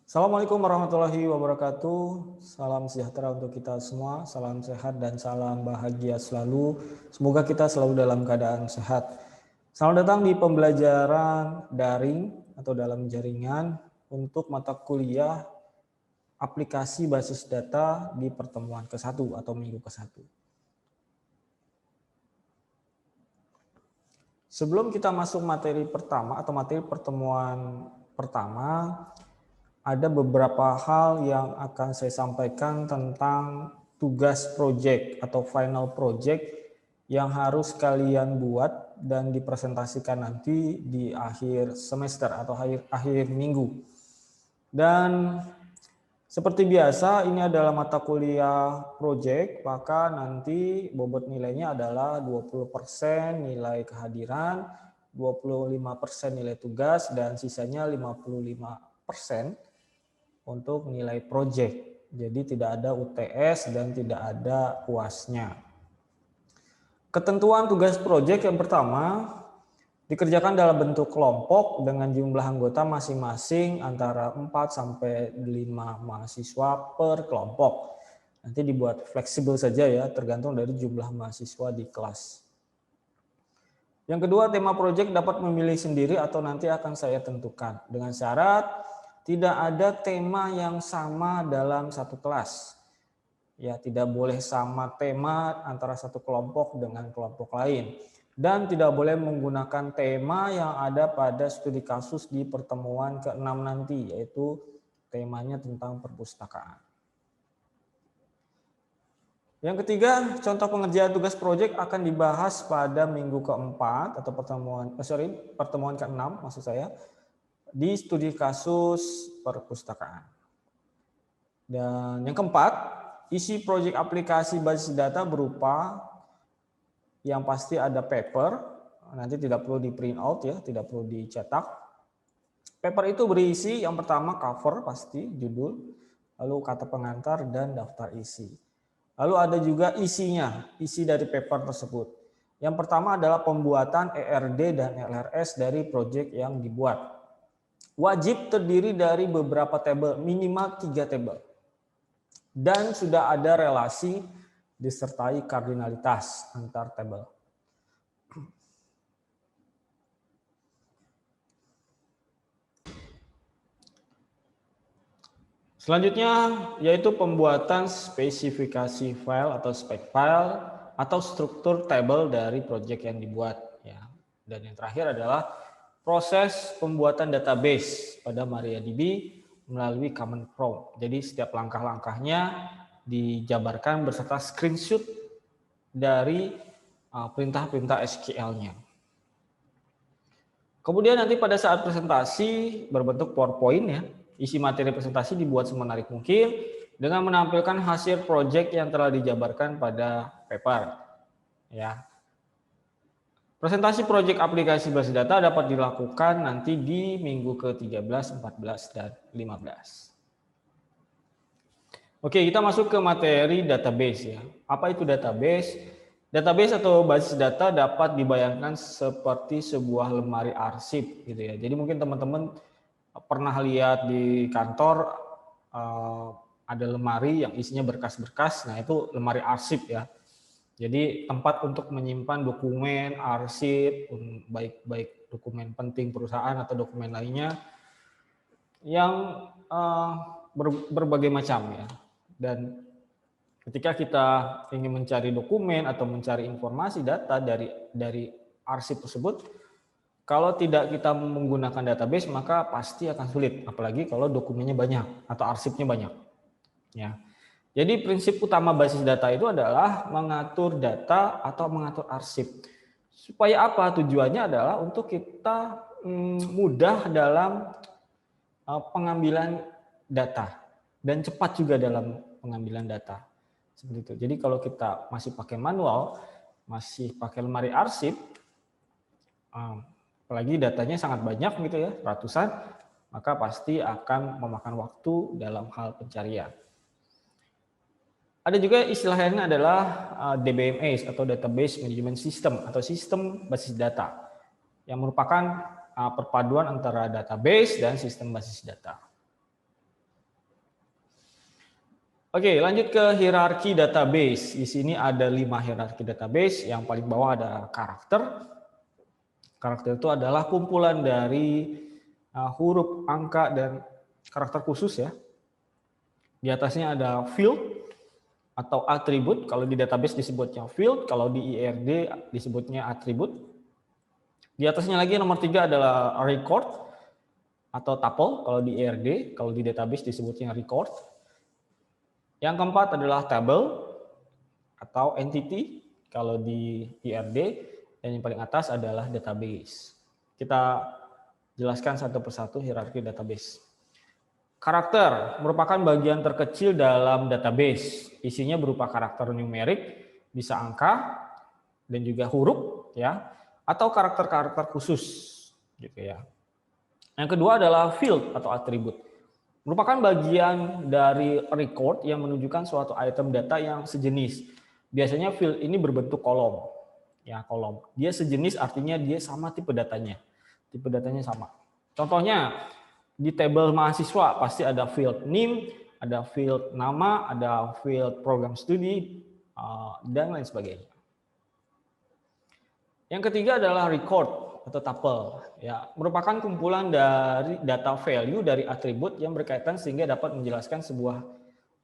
Assalamualaikum warahmatullahi wabarakatuh. Salam sejahtera untuk kita semua. Salam sehat dan salam bahagia selalu. Semoga kita selalu dalam keadaan sehat. Selamat datang di pembelajaran daring atau dalam jaringan untuk mata kuliah aplikasi basis data di pertemuan ke-1 atau minggu ke-1. Sebelum kita masuk materi pertama atau materi pertemuan pertama, ada beberapa hal yang akan saya sampaikan tentang tugas project atau final project yang harus kalian buat dan dipresentasikan nanti di akhir semester atau akhir minggu. Dan seperti biasa, ini adalah mata kuliah project, maka nanti bobot nilainya adalah 20% nilai kehadiran, 25% nilai tugas, dan sisanya 55% untuk nilai project. Jadi tidak ada UTS dan tidak ada UAS-nya. Ketentuan tugas project yang pertama, dikerjakan dalam bentuk kelompok dengan jumlah anggota masing-masing antara 4 sampai 5 mahasiswa per kelompok. Nanti dibuat fleksibel saja ya, tergantung dari jumlah mahasiswa di kelas. Yang kedua, tema project dapat memilih sendiri atau nanti akan saya tentukan. Dengan syarat tidak ada tema yang sama dalam satu kelas. Ya, tidak boleh sama tema antara satu kelompok dengan kelompok lain. Dan tidak boleh menggunakan tema yang ada pada studi kasus di pertemuan ke-6 nanti, yaitu temanya tentang perpustakaan. Yang ketiga, contoh pengerjaan tugas proyek akan dibahas pada minggu ke-4 atau pertemuan ke-6 maksud saya, di studi kasus perpustakaan. Dan yang keempat, isi proyek aplikasi basis data berupa yang pasti ada paper, nanti tidak perlu di print out ya, tidak perlu dicetak. Paper itu berisi yang pertama cover pasti, judul, lalu kata pengantar dan daftar isi. Lalu ada juga isinya, isi dari paper tersebut. Yang pertama adalah pembuatan ERD dan LRS dari proyek yang dibuat. Wajib terdiri dari beberapa tabel, minimal 3 tabel. Dan sudah ada relasi disertai kardinalitas antar tabel. Selanjutnya yaitu pembuatan spesifikasi file atau spec file atau struktur tabel dari proyek yang dibuat ya. Dan yang terakhir adalah proses pembuatan database pada MariaDB melalui Command Prompt. Jadi setiap langkah-langkahnya dijabarkan beserta screenshot dari perintah-perintah SQL-nya. Kemudian nanti pada saat presentasi berbentuk PowerPoint ya, isi materi presentasi dibuat semenarik mungkin dengan menampilkan hasil proyek yang telah dijabarkan pada paper. Ya. Presentasi proyek aplikasi basis data dapat dilakukan nanti di minggu ke-13, 14, dan 15. Oke, kita masuk ke materi database ya. Apa itu database? Database atau basis data dapat dibayangkan seperti sebuah lemari arsip gitu ya. Jadi mungkin teman-teman pernah lihat di kantor ada lemari yang isinya berkas-berkas. Nah, itu lemari arsip ya. Jadi tempat untuk menyimpan dokumen, arsip, baik dokumen penting perusahaan atau dokumen lainnya yang berbagai macam ya. Dan ketika kita ingin mencari dokumen atau mencari informasi data dari arsip tersebut, kalau tidak kita menggunakan database maka pasti akan sulit, apalagi kalau dokumennya banyak atau arsipnya banyak. Ya. Jadi prinsip utama basis data itu adalah mengatur data atau mengatur arsip. Supaya apa? Tujuannya adalah untuk kita mudah dalam pengambilan data dan cepat juga dalam pengambilan data. Seperti itu. Jadi kalau kita masih pakai manual, masih pakai lemari arsip, apalagi datanya sangat banyak gitu ya, ratusan, maka pasti akan memakan waktu dalam hal pencarian. Ada juga istilah lainnya adalah DBMS atau Database Management System atau sistem basis data yang merupakan perpaduan antara database dan sistem basis data. Oke, lanjut ke hierarki database. Di sini ada 5 hierarki database. Yang paling bawah ada karakter. Karakter itu adalah kumpulan dari huruf, angka, dan karakter khusus ya. Di atasnya ada field atau atribut. Kalau di database disebutnya field, kalau di IRD disebutnya atribut. Di atasnya lagi nomor 3 adalah record atau tuple kalau di IRD, kalau di database disebutnya record. Yang keempat adalah table atau entity kalau di IRD, dan yang paling atas adalah database. Kita jelaskan satu persatu hierarki database. Karakter merupakan bagian terkecil dalam database. Isinya berupa karakter numerik, bisa angka dan juga huruf ya, atau karakter-karakter khusus gitu ya. Yang kedua adalah field atau atribut. Merupakan bagian dari record yang menunjukkan suatu item data yang sejenis. Biasanya field ini berbentuk kolom. Ya, kolom. Dia sejenis artinya dia sama tipe datanya. Tipe datanya sama. Contohnya di tabel mahasiswa pasti ada field name, ada field nama, ada field program studi, dan lain sebagainya. Yang ketiga adalah record atau tuple, ya, merupakan kumpulan dari data value dari atribut yang berkaitan sehingga dapat menjelaskan sebuah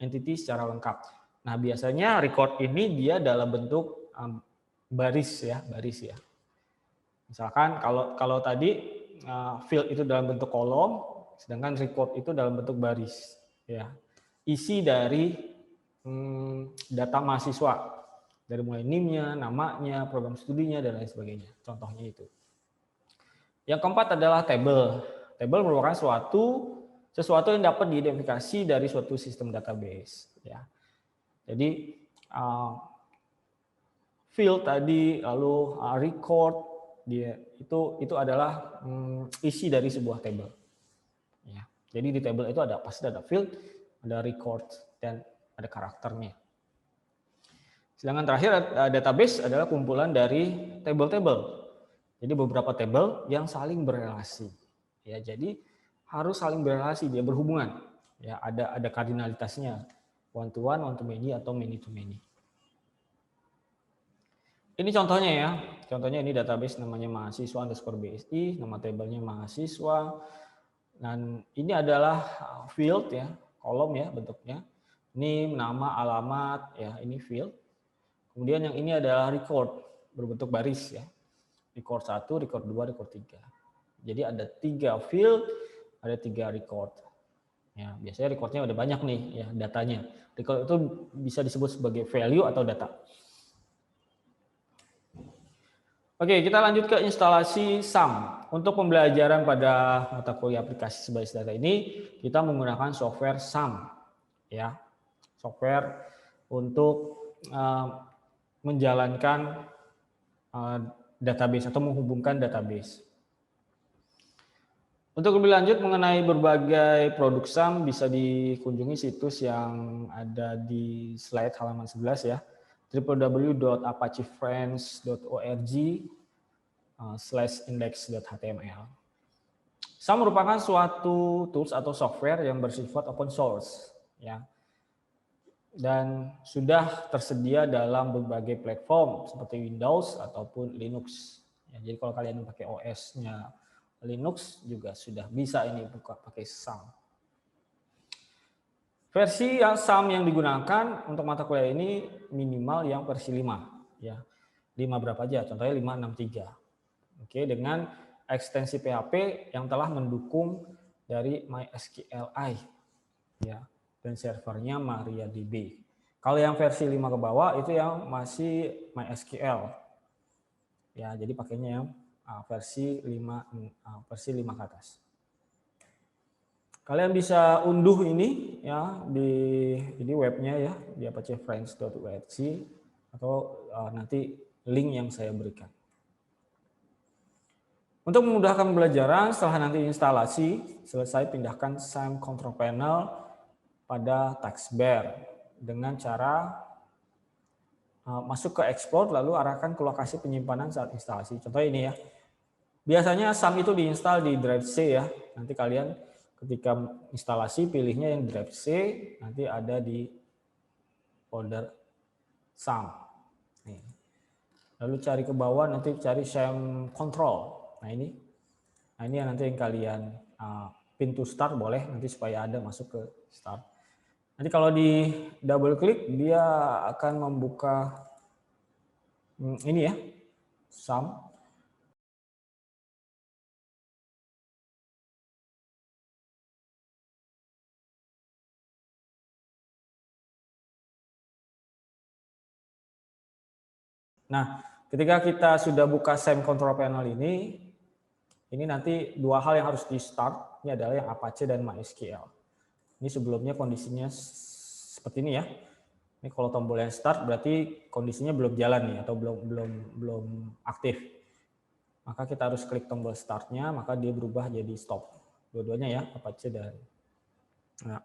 entity secara lengkap. Nah, biasanya record ini dia dalam bentuk baris ya. Misalkan kalau tadi field itu dalam bentuk kolom, sedangkan record itu dalam bentuk baris ya. Isi dari data mahasiswa dari mulai NIM-nya, namanya, program studinya, dan lain sebagainya. Contohnya itu. Yang keempat adalah table. Table merupakan sesuatu yang dapat diidentifikasi dari suatu sistem database. Ya. Jadi field tadi, lalu record, dia itu adalah isi dari sebuah table. Ya. Jadi di table itu pasti ada field, ada record, dan ada karakternya. Sedangkan terakhir database adalah kumpulan dari table-table. Jadi beberapa table yang saling berrelasi. Ya, jadi harus saling berrelasi, dia berhubungan. Ya, ada kardinalitasnya, one to one to many atau many to many. Ini contohnya ya. Contohnya ini database namanya mahasiswa_bsi, nama tabelnya mahasiswa. Dan ini adalah field ya, kolom ya bentuknya. Ini nama, alamat ya, ini field. Kemudian yang ini adalah record, berbentuk baris ya. Record 1, record 2, record 3. Jadi ada 3 field, ada 3 record. Ya, biasanya recordnya udah banyak nih ya datanya. Record itu bisa disebut sebagai value atau data. Oke, kita lanjut ke instalasi SAM. Untuk pembelajaran pada mata kuliah aplikasi berbasis data ini, kita menggunakan software SAM. Ya, software untuk menjalankan database atau menghubungkan database. Untuk lebih lanjut mengenai berbagai produk SAM bisa dikunjungi situs yang ada di slide halaman 11 ya, www.apachefriends.org/index.html. SAM merupakan suatu tools atau software yang bersifat open source ya. Dan sudah tersedia dalam berbagai platform seperti Windows ataupun Linux. Ya, jadi kalau kalian pakai OS-nya Linux juga sudah bisa ini buka pakai SAM. Versi SAM yang digunakan untuk mata kuliah ini minimal yang versi 5 ya. 5 berapa aja? Contohnya 563. Oke, dengan ekstensi PHP yang telah mendukung dari MySQLi ya. Dan servernya MariaDB. Kalau yang versi 5 ke bawah itu yang masih MySQL. Ya, jadi pakainya yang versi 5 ke atas. Kalian bisa unduh ini ya di webnya ya di apachefriends.org atau nanti link yang saya berikan. Untuk memudahkan pembelajaran, setelah nanti instalasi selesai, pindahkan SAM control panel pada taskbar dengan cara masuk ke export lalu arahkan ke lokasi penyimpanan saat instalasi. Contoh ini ya. Biasanya SAM itu diinstal di drive C ya. Nanti kalian ketika instalasi pilihnya yang drive C, nanti ada di folder SAM. Nih. Lalu cari ke bawah, nanti cari SAM control. Nah ini yang nanti yang kalian pintu start boleh nanti supaya ada masuk ke start. Nanti kalau di double klik dia akan membuka ini ya, SAM. Nah, ketika kita sudah buka SAM control panel ini nanti dua hal yang harus di start. Ini adalah yang Apache dan MySQL. Ini sebelumnya kondisinya seperti ini ya. Ini kalau tombol yang start berarti kondisinya belum jalan nih atau belum aktif. Maka kita harus klik tombol startnya, maka dia berubah jadi stop. Dua-duanya ya, Apache dan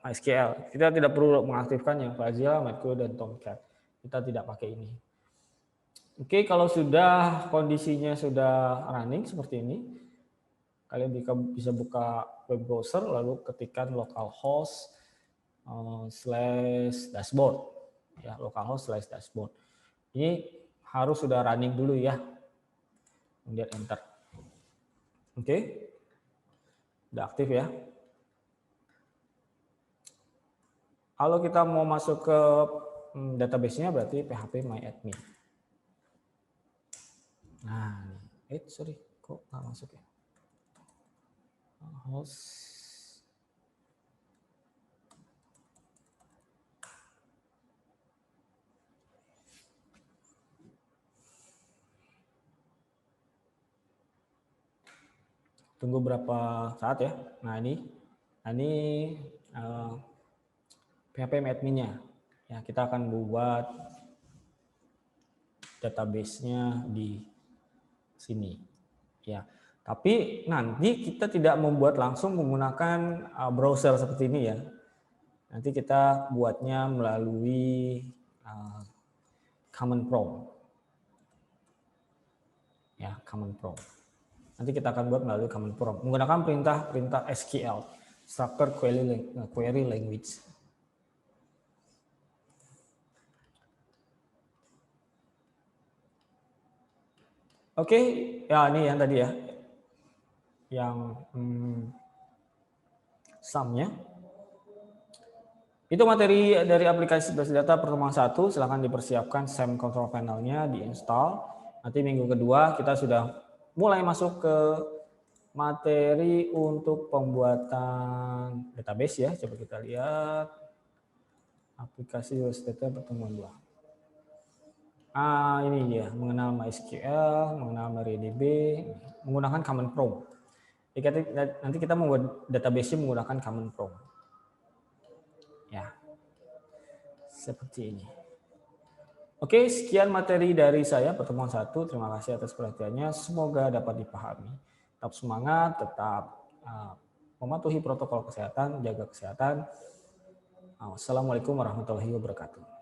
MySQL. Kita tidak perlu mengaktifkan yang Fazila, MySQL dan Tomcat. Kita tidak pakai ini. Oke, kalau sudah kondisinya sudah running seperti ini, kalian bisa buka web browser lalu ketikkan localhost /dashboard ya, localhost /dashboard. Ini harus sudah running dulu ya. Kemudian enter. Oke. Udah aktif ya. Kalau kita mau masuk ke database-nya berarti php-myadmin. Nah, sorry, kok nggak masuk ya? Host. Tunggu berapa saat ya? Nah ini php-myadmin-nya. Ya, kita akan buat database-nya di sini. Ya, tapi nanti kita tidak membuat langsung menggunakan browser seperti ini ya. Nanti kita buatnya melalui command prompt. Ya, command prompt. Nanti kita akan buat melalui command prompt menggunakan perintah SQL, Structured Query Language. Oke, ya ini yang tadi ya, yang SAM-nya. Itu materi dari aplikasi basis data pertemuan 1. Silahkan dipersiapkan SAM control panel-nya, diinstal. Nanti minggu kedua kita sudah mulai masuk ke materi untuk pembuatan database ya. Coba kita lihat aplikasi basis data pertemuan 2. Ini dia, mengenal MySQL, mengenal MariaDB, menggunakan command prompt. Nanti kita membuat database menggunakan command prompt. Ya, seperti ini. Oke, sekian materi dari saya pertemuan 1. Terima kasih atas perhatiannya. Semoga dapat dipahami. Tetap semangat, tetap mematuhi protokol kesehatan, jaga kesehatan. Wassalamualaikum warahmatullahi wabarakatuh.